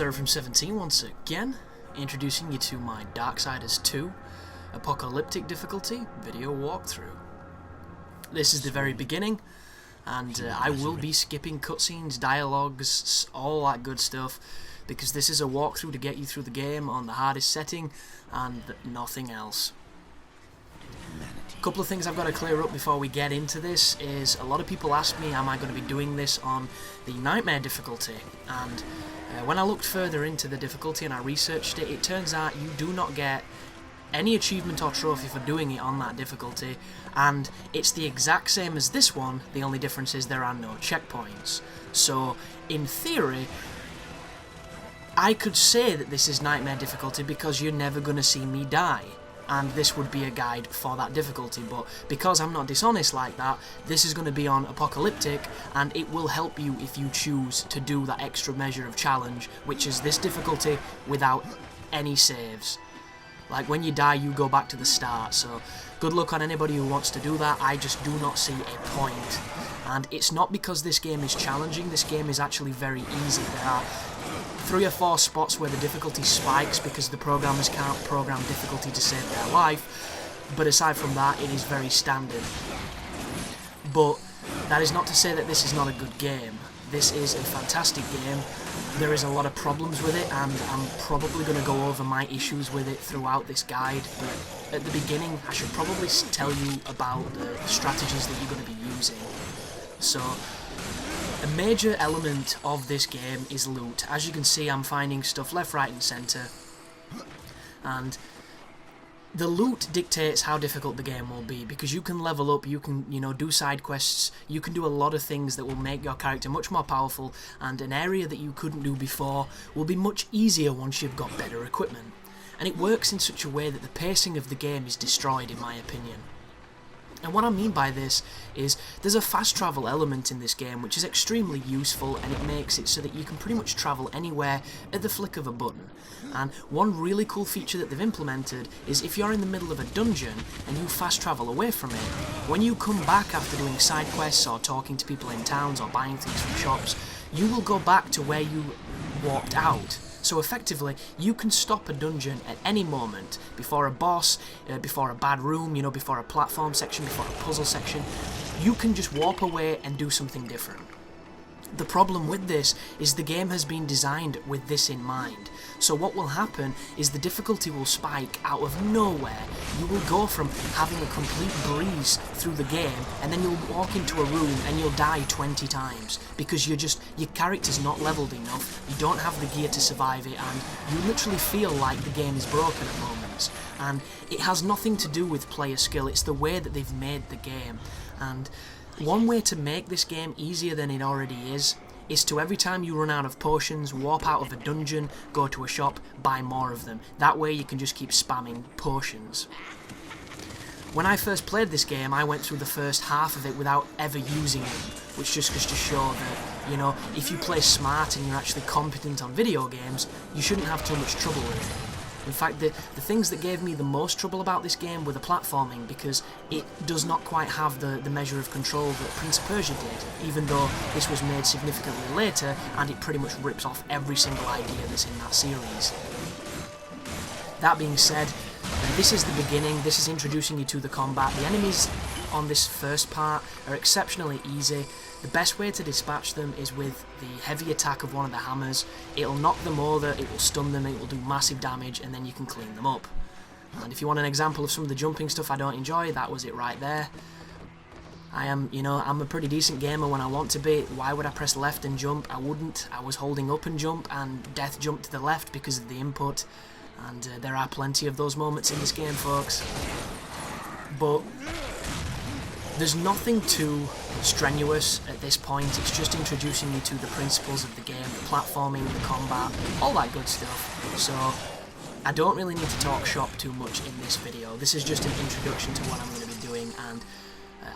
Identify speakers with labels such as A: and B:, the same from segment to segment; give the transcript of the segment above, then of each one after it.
A: From17 once again, introducing you to my Darksiders 2 Apocalyptic difficulty video walkthrough. This is the very beginning, and I will be skipping cutscenes, dialogues, all that good stuff, because this is a walkthrough to get you through the game on the hardest setting, and nothing else. A couple of things I've got to clear up before we get into this is, a lot of people ask me, am I going to be doing this on the Nightmare difficulty? And when I looked further into the difficulty and I researched it, it turns out you do not get any achievement or trophy for doing it on that difficulty, and it's the exact same as this one, the only difference is there are no checkpoints. So, in theory, I could say that this is Nightmare difficulty because you're never going to see me die, and this would be a guide for that difficulty, but because I'm not dishonest like that, this is going to be on Apocalyptic, and it will help you if you choose to do that extra measure of challenge, which is this difficulty without any saves. Like, when you die, you go back to the start, so good luck on anybody who wants to do that. I just do not see a point. And it's not because this game is challenging, this game is actually very easy. There are 3 or 4 spots where the difficulty spikes because the programmers can't program difficulty to save their life, but aside from that, it is very standard. But that is not to say that this is not a good game. This is a fantastic game. There is a lot of problems with it, and I'm probably going to go over my issues with it throughout this guide, but at the beginning I should probably tell you about the strategies that you're going to be using. So, a major element of this game is loot. As you can see, I'm finding stuff left, right and centre, and the loot dictates how difficult the game will be, because you can level up, you can, do side quests, you can do a lot of things that will make your character much more powerful, and an area that you couldn't do before will be much easier once you've got better equipment. And it works in such a way that the pacing of the game is destroyed, in my opinion. And what I mean by this is, there's a fast travel element in this game which is extremely useful, and it makes it so that you can pretty much travel anywhere at the flick of a button. And one really cool feature that they've implemented is, if you're in the middle of a dungeon and you fast travel away from it, when you come back after doing side quests or talking to people in towns or buying things from shops, you will go back to where you walked out. So effectively, you can stop a dungeon at any moment, before a boss, before a bad room, before a platform section, before a puzzle section. You can just warp away and do something different. The problem with this is the game has been designed with this in mind. So what will happen is the difficulty will spike out of nowhere. You will go from having a complete breeze through the game, and then you'll walk into a room and you'll die 20 times because your character's not leveled enough, you don't have the gear to survive it, and you literally feel like the game is broken at moments. And it has nothing to do with player skill, it's the way that they've made the game. And one way to make this game easier than it already is to, every time you run out of potions, warp out of a dungeon, go to a shop, buy more of them. That way you can just keep spamming potions. When I first played this game, I went through the first half of it without ever using them, which just goes to show that, if you play smart and you're actually competent on video games, you shouldn't have too much trouble with it. In fact, the things that gave me the most trouble about this game were the platforming, because it does not quite have the measure of control that Prince of Persia did, even though this was made significantly later, and it pretty much rips off every single idea that's in that series. That being said, this is the beginning, this is introducing you to the combat. The enemies on this first part are exceptionally easy. The best way to dispatch them is with the heavy attack of one of the hammers. It'll knock them over, it will stun them, it will do massive damage, and then you can clean them up. And if you want an example of some of the jumping stuff I don't enjoy, that was it right there. I'm a pretty decent gamer when I want to be. Why would I press left and jump? I wouldn't. I was holding up and jump, and death jumped to the left because of the input. And there are plenty of those moments in this game, folks. But there's nothing too strenuous at this point. It's just introducing you to the principles of the game, the platforming, the combat, all that good stuff. So I don't really need to talk shop too much in this video. This is just an introduction to what I'm going to be doing, and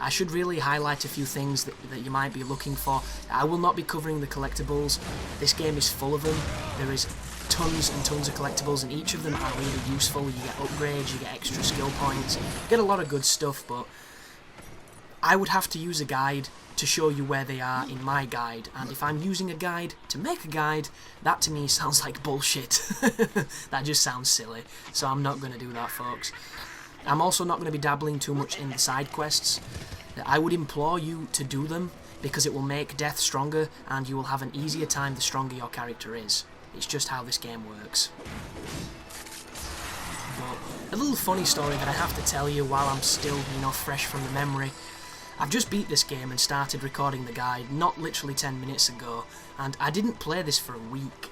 A: I should really highlight a few things that you might be looking for. I will not be covering the collectibles. This game is full of them. There is tons and tons of collectibles, and each of them are really useful. You get upgrades, you get extra skill points, you get a lot of good stuff, but I would have to use a guide to show you where they are in my guide, and if I'm using a guide to make a guide, that to me sounds like bullshit. That just sounds silly, so I'm not going to do that, folks. I'm also not going to be dabbling too much in the side quests. I would implore you to do them, because it will make death stronger, and you will have an easier time the stronger your character is. It's just how this game works. But a little funny story that I have to tell you while I'm still, fresh from the memory. I've just beat this game and started recording the guide, not literally 10 minutes ago, and I didn't play this for a week.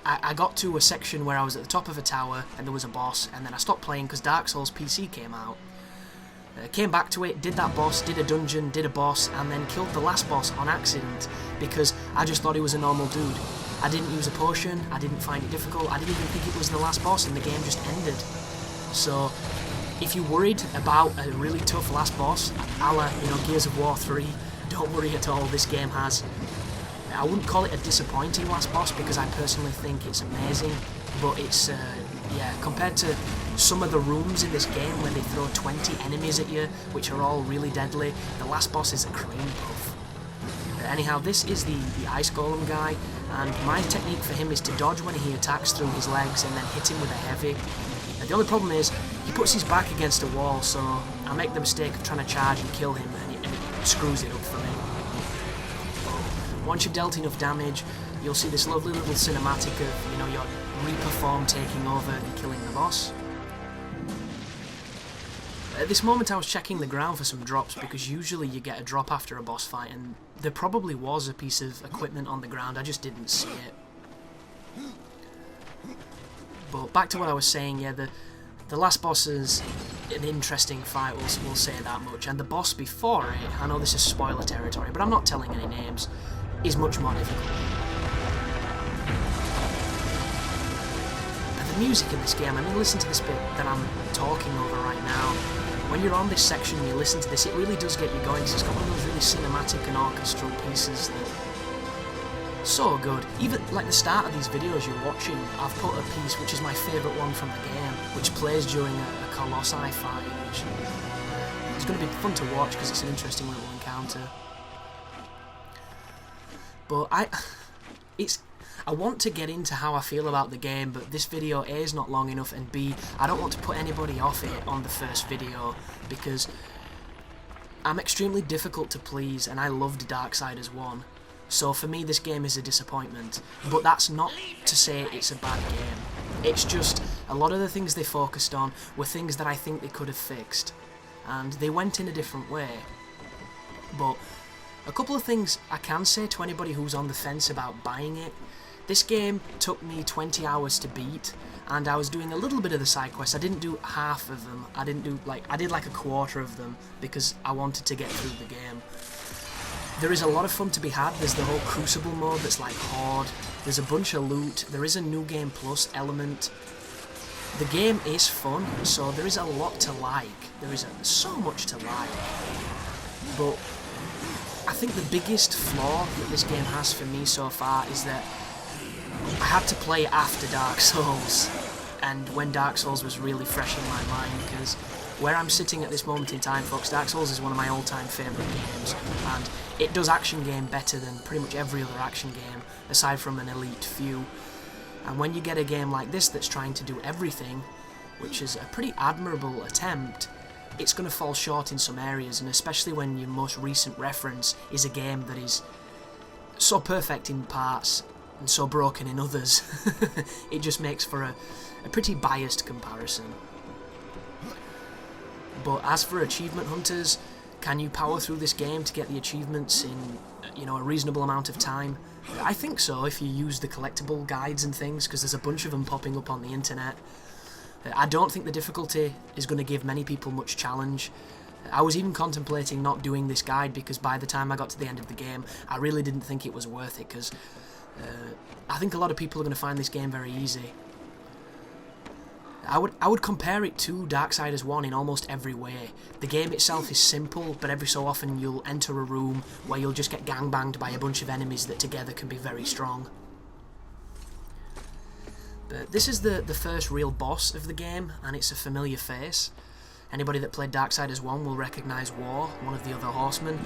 A: I got to a section where I was at the top of a tower and there was a boss, and then I stopped playing because Dark Souls PC came out. Came back to it, did that boss, did a dungeon, did a boss, and then killed the last boss on accident because I just thought he was a normal dude. I didn't use a potion, I didn't find it difficult, I didn't even think it was the last boss, and the game just ended. So, if you're worried about a really tough last boss, a la, Gears of War 3, don't worry at all, this game has. I wouldn't call it a disappointing last boss because I personally think it's amazing, but it's, compared to some of the rooms in this game where they throw 20 enemies at you, which are all really deadly, the last boss is a cream puff. Anyhow, this is the ice golem guy, and my technique for him is to dodge when he attacks through his legs and then hit him with a heavy. The only problem is, he puts his back against a wall, so I make the mistake of trying to charge and kill him, and it screws it up for me. Once you've dealt enough damage, you'll see this lovely little cinematic of, your Reaper form taking over and killing the boss. At this moment I was checking the ground for some drops, because usually you get a drop after a boss fight, and there probably was a piece of equipment on the ground, I just didn't see it. But back to what I was saying, the last boss is an interesting fight, we'll say that much, and the boss before it, I know this is spoiler territory, but I'm not telling any names, is much more difficult. But the music in this game, listen to this bit that I'm talking over right now. When you're on this section and you listen to this, it really does get you going, because it's got one of those really cinematic and orchestral pieces that so good. Even like the start of these videos you're watching, I've put a piece which is my favourite one from the game, which plays during a Colossi fight, which is going to be fun to watch because it's an interesting little encounter. But I want to get into how I feel about the game, but this video A is not long enough, and B, I don't want to put anybody off it on the first video, because I'm extremely difficult to please, and I loved Darksiders 1. So for me this game is a disappointment, but that's not to say it's a bad game. It's just a lot of the things they focused on were things that I think they could have fixed, and they went in a different way. But a couple of things I can say to anybody who's on the fence about buying it. This game took me 20 hours to beat, and I was doing a little bit of the side quests. I didn't do half of them. I did like a quarter of them because I wanted to get through the game. There is a lot of fun to be had. There's the whole Crucible mode that's like Horde. There's a bunch of loot. There is a New Game Plus element. The game is fun, so there is a lot to like. There is so much to like. But I think the biggest flaw that this game has for me so far is that I had to play after Dark Souls, and when Dark Souls was really fresh in my mind, because where I'm sitting at this moment in time, folks, Dark Souls is one of my all-time favourite games, and it does action game better than pretty much every other action game, aside from an elite few. And when you get a game like this that's trying to do everything, which is a pretty admirable attempt, it's going to fall short in some areas, and especially when your most recent reference is a game that is so perfect in parts and so broken in others. It just makes for a pretty biased comparison. But as for achievement hunters, can you power through this game to get the achievements in a reasonable amount of time? I think so, if you use the collectible guides and things, because there's a bunch of them popping up on the internet. I don't think the difficulty is going to give many people much challenge. I was even contemplating not doing this guide, because by the time I got to the end of the game, I really didn't think it was worth it, because I think a lot of people are going to find this game very easy. I would compare it to Darksiders 1 in almost every way. The game itself is simple, but every so often you'll enter a room where you'll just get gangbanged by a bunch of enemies that together can be very strong. But this is the first real boss of the game, and it's a familiar face. Anybody that played Darksiders 1 will recognise War, one of the other horsemen.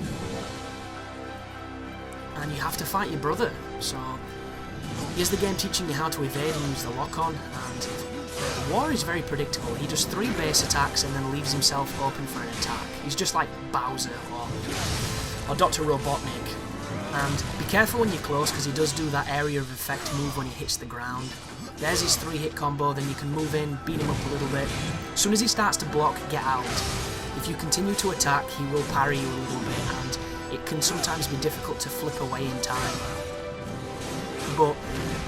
A: And you have to fight your brother, so here's the game teaching you how to evade and use the lock-on, and War is very predictable. He does 3 base attacks and then leaves himself open for an attack. He's just like Bowser or Dr. Robotnik. And be careful when you're close, because he does do that area of effect move when he hits the ground. There's his 3-hit combo, then you can move in, beat him up a little bit. As soon as he starts to block, get out. If you continue to attack, he will parry you a little bit, and it can sometimes be difficult to flip away in time. But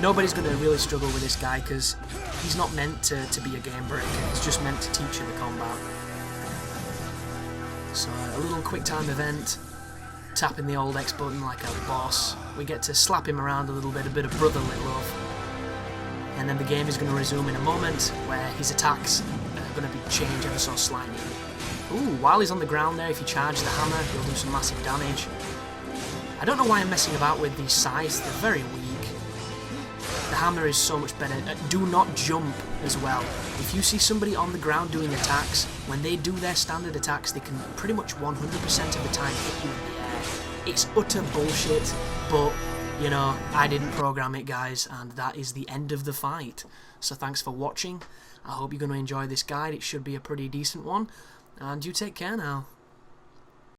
A: nobody's going to really struggle with this guy, because he's not meant to be a game breaker. It's just meant to teach you the combat. So a little quick time event, tapping the old X button like a boss. We get to slap him around a little bit, a bit of brotherly love. And then the game is going to resume in a moment, where his attacks are going to be changed ever so slightly. Ooh, while he's on the ground there, if you charge the hammer, he'll do some massive damage. I don't know why I'm messing about with these scythes, they're very weak. The hammer is so much better. Do not jump as well. If you see somebody on the ground doing attacks, when they do their standard attacks, they can pretty much 100% of the time hit you in the air. It's utter bullshit, but, you know, I didn't program it, guys, and that is the end of the fight. So thanks for watching. I hope you're going to enjoy this guide. It should be a pretty decent one. And you take care now.